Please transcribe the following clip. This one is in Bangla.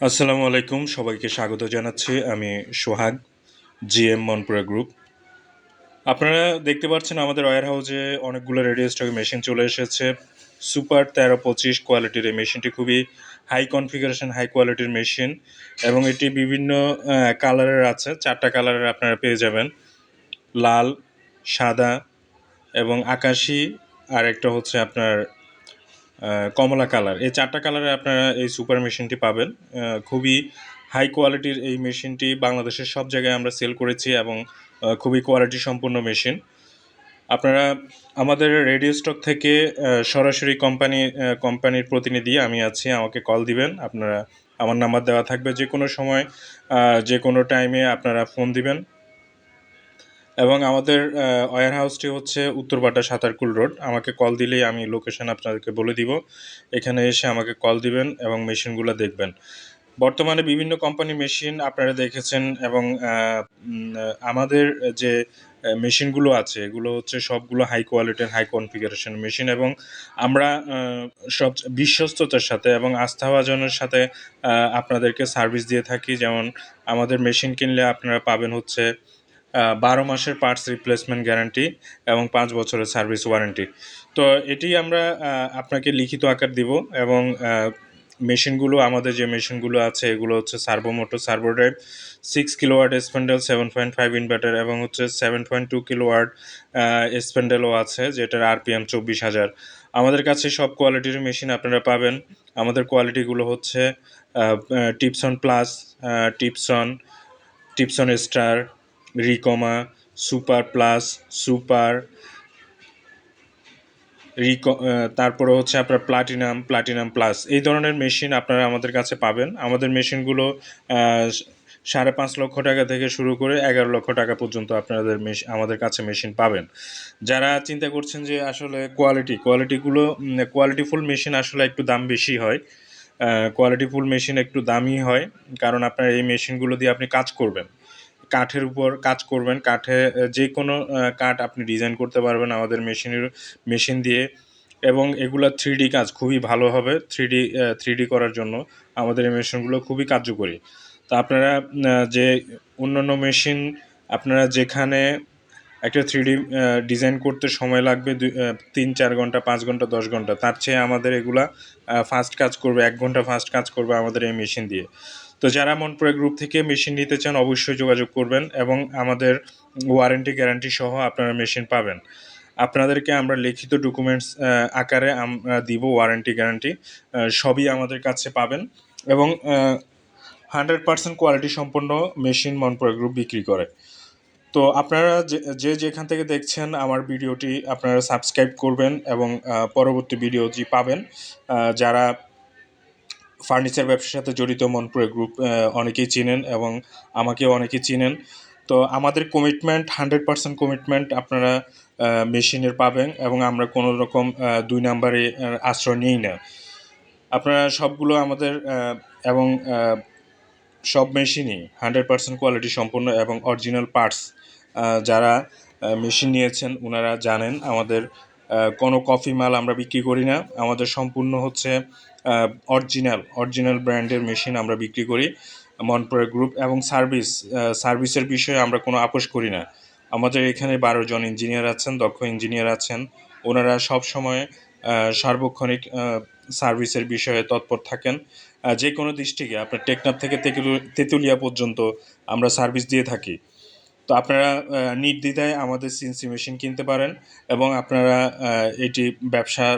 আসসালামু আলাইকুম, সবাইকে স্বাগত জানাচ্ছি। আমি সোহাগ, জিএম মনপুরা গ্রুপ। আপনারা দেখতে পাচ্ছেন আমাদের ওয়্যার হাউসে অনেকগুলো রেডিও স্টক মেশিন চলে এসেছে। সুপার 1325 কোয়ালিটির এই মেশিনটি খুবই হাই কনফিগারেশন, হাই কোয়ালিটির মেশিন এবং এটি বিভিন্ন কালারের আছে। 4টা কালারের আপনারা পেয়ে যাবেন: লাল, সাদা এবং আকাশি, আর একটা হচ্ছে আপনার কমলা কালার। এই 4টা কালারে আপনারা এই সুপার মেশিনটি পাবেন। খুবই হাই কোয়ালিটির এই মেশিনটি বাংলাদেশের সব জায়গায় আমরা সেল করেছি এবং খুবই কোয়ালিটি সম্পন্ন মেশিন। আপনারা আমাদের রেডিও স্টক থেকে সরাসরি কোম্পানির প্রতিনিধি আমি আছি, আমাকে কল দিবেন। আপনারা আমার নাম্বার দেওয়া থাকবে, যে কোনো সময় যে কোনো টাইমে আপনারা ফোন দিবেন। এবং আমাদের ওয়্যার হাউসটি হচ্ছে উত্তরপাটা সাতারকুল রোড। আমাকে কল দিলেই আমি লোকেশন আপনাদেরকে বলে দিব। এখানে এসে আমাকে কল দিবেন এবং মেশিনগুলো দেখবেন। বর্তমানে বিভিন্ন কোম্পানির মেশিন আপনারা দেখেছেন এবং আমাদের যে মেশিনগুলো আছে এগুলো হচ্ছে সবগুলো হাই কোয়ালিটির, হাই কনফিগারেশন মেশিন এবং আমরা সব বিশ্বস্ততার সাথে এবং আস্থাভাজনের সাথে আপনাদেরকে সার্ভিস দিয়ে থাকি। যেমন আমাদের মেশিন কিনলে আপনারা পাবেন হচ্ছে 12 মাসের পার্টস রিপ্লেসমেন্ট গ্যারান্টি এবং 5 বছরের সার্ভিস ওয়ারেন্টি। তো এটি আমরা আপনাকে লিখিত আকার দিব। এবং মেশিনগুলো, আমাদের যে মেশিনগুলো আছে এগুলো হচ্ছে servo motor, servo drive, 6 kilowatt স্প্যান্ডেল, 7.5 inverter এবং হচ্ছে 7.2 কিলোওয়াট স্প্যান্ডেলও আছে, যেটার আরপিএম 24,000। আমাদের কাছে সব কোয়ালিটির মেশিন আপনারা পাবেন। আমাদের কোয়ালিটিগুলো হচ্ছে টিপসন প্লাস, টিপসন, টিপসন স্টার, রিকমা, সুপার প্লাস, সুপার, তারপরে হচ্ছে আপনার প্লাটিনাম, প্লাটিনাম প্লাস, এই ধরনের মেশিন আপনারা আমাদের কাছে পাবেন। আমাদের মেশিনগুলো 5.5 লক্ষ টাকা থেকে শুরু করে 11 লক্ষ টাকা পর্যন্ত আপনাদের আমাদের কাছে মেশিন পাবেন। যারা চিন্তা করছেন যে আসলে কোয়ালিটিফুল মেশিন আসলে একটু দাম বেশি হয়, কোয়ালিটিফুল মেশিন একটু দামি হয়, কারণ আপনার এই মেশিনগুলো দিয়ে আপনি কাজ করবেন, কাঠের উপর কাজ করবেন। কাঠে যে কোনো কাঠ আপনি ডিজাইন করতে পারবেন আমাদের মেশিন দিয়ে। এবং এগুলা 3D কাজ খুবই ভালো হবে। 3D করার জন্য আমাদের এই মেশিনগুলো খুবই কার্যকরী। তো আপনারা যে অন্যান্য মেশিন, আপনারা যেখানে একটা 3D ডিজাইন করতে সময় লাগবে 3-4 ঘন্টা, 5 ঘন্টা, 10 ঘন্টা, তার চেয়ে আমাদের এগুলা ফাস্ট কাজ করবে, 1 ঘন্টা ফাস্ট কাজ করবে আমাদের এই মেশিন দিয়ে। তো যারা মনপুরা গ্রুপ থেকে মেশিন নিতে চান অবশ্যই যোগাযোগ করবেন এবং আমাদের ওয়ারেন্টি গ্যারান্টি সহ আপনারা মেশিন পাবেন। আপনাদেরকে আমরা লিখিত ডকুমেন্টস আকারে আমরা দিব, ওয়ারেন্টি গ্যারান্টি সবই আমাদের কাছে পাবেন। এবং 100% কোয়ালিটি সম্পন্ন মেশিন মনপুরা গ্রুপ বিক্রি করে। তো আপনারা যেখান থেকে দেখছেন আমার ভিডিওটি, আপনারা সাবস্ক্রাইব করবেন এবং পরবর্তী ভিডিওটি পাবেন। যারা ফার্নিচার ব্যবসার সাথে জড়িত মনপুরা গ্রুপ অনেকেই চিনেন এবং আমাকেও অনেকেই চিনেন। তো আমাদের কমিটমেন্ট 100% কমিটমেন্ট আপনারা মেশিনের পাবেন এবং আমরা কোনো রকম 2 নাম্বারে আশ্রয় নিই না। আপনারা সবগুলো আমাদের এবং সব মেশিনই 100% কোয়ালিটি সম্পন্ন এবং অরিজিনাল পার্টস। যারা মেশিন নিয়েছেন ওনারা জানেন আমাদের কোনো কফি মাল আমরা বিক্রি করি না। আমাদের সম্পূর্ণ হচ্ছে অরিজিনাল ব্র্যান্ডের মেশিন আমরা বিক্রি করি মনপুরা গ্রুপ। এবং সার্ভিসের বিষয়ে আমরা কোনো আপোষ করি না। আমাদের এখানে 12 জন ইঞ্জিনিয়ার আছেন, দক্ষ ইঞ্জিনিয়ার আছেন। ওনারা সব সময় সার্বক্ষণিক সার্ভিসের বিষয়ে তৎপর থাকেন। যে কোনো ডিস্ট্রিক্টে, আপনার টেকনাফ থেকে তেঁতুলিয়া পর্যন্ত আমরা সার্ভিস দিয়ে থাকি। তো আপনারা নির্দ্বিধায় আমাদের সিএনসি মেশিন কিনতে পারেন এবং আপনারা এটি ব্যবসার